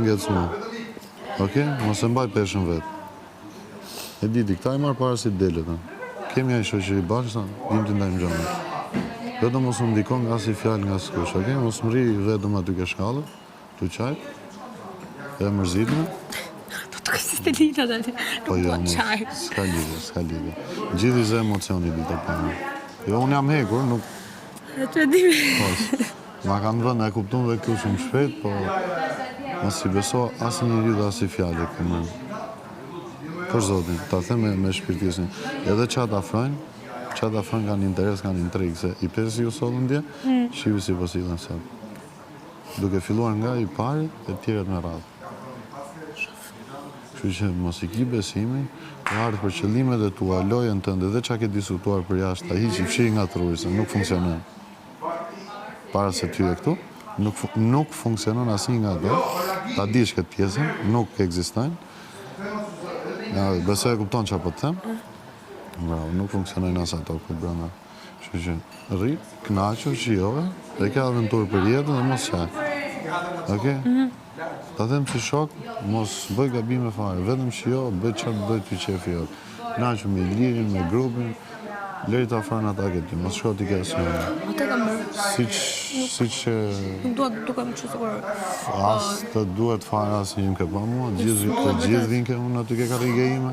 ngecë mua. Oke? Mos e mbaj peshën vetë. E diti, këta i marë para si delet. Kemi ai shoqëri bashkë, dim të ndajmë gjëmë. Vetëm mos më ndikon nga si fjalë nga s'kush, oke? Mos më rri vetëm aty ke shkallë, tu qajt, e mërzitme. Do të kështë të lina dhe nuk Po jo, do qajt. s'ka lidhje. Gjithi zë emocioni ditë të përnë. Jo, unë jam hekur, nuk... E të edhimi. Ma kanë vënë, e kuptun dhe këtu shumë shpejt, po... Mos si beso asë një rrë dhe asë i fjallë këmën. Për zotin, ta them me shpirtisin. Edhe qatë afrojnë kanë interes, kanë intrigë, se i pesi ju sotë ndje, shivi si posilën sot. Duke filluar nga i pari, e tjeret me radhë. Kështu që mos i ki besimin, të ardhë për qëllimet e tua, lojën tënde, dhe qa ke diskutuar për jashtë, ta hiqi fshi nga truri, se nuk funksionon. Para se ty e këtu, nuk funksionon asnjë nga do, ta dish këtë pjesën, nuk ekzistojnë. Besoj e kupton që po të them. Bravo, nuk funksionojnë as ato këtë brenda. Kështu që rri, knaqo, shijove, dhe ke aventurë për jetën dhe mos qaj. Oke? Ta them si shok, mos bëj gabime fare, vetëm shijo, bëj çfarë bëj ty qefi jot. Knaqo me lirin, me grupin, leri të afrojnë ata këtë, mos shko t'i ke asnjë. Atë kam bërë. Siç Nuk duhet duke më që sigur. as të duhet fare asnjë ke pa mua, të gjithë vinë ke unë aty ke karrige ime.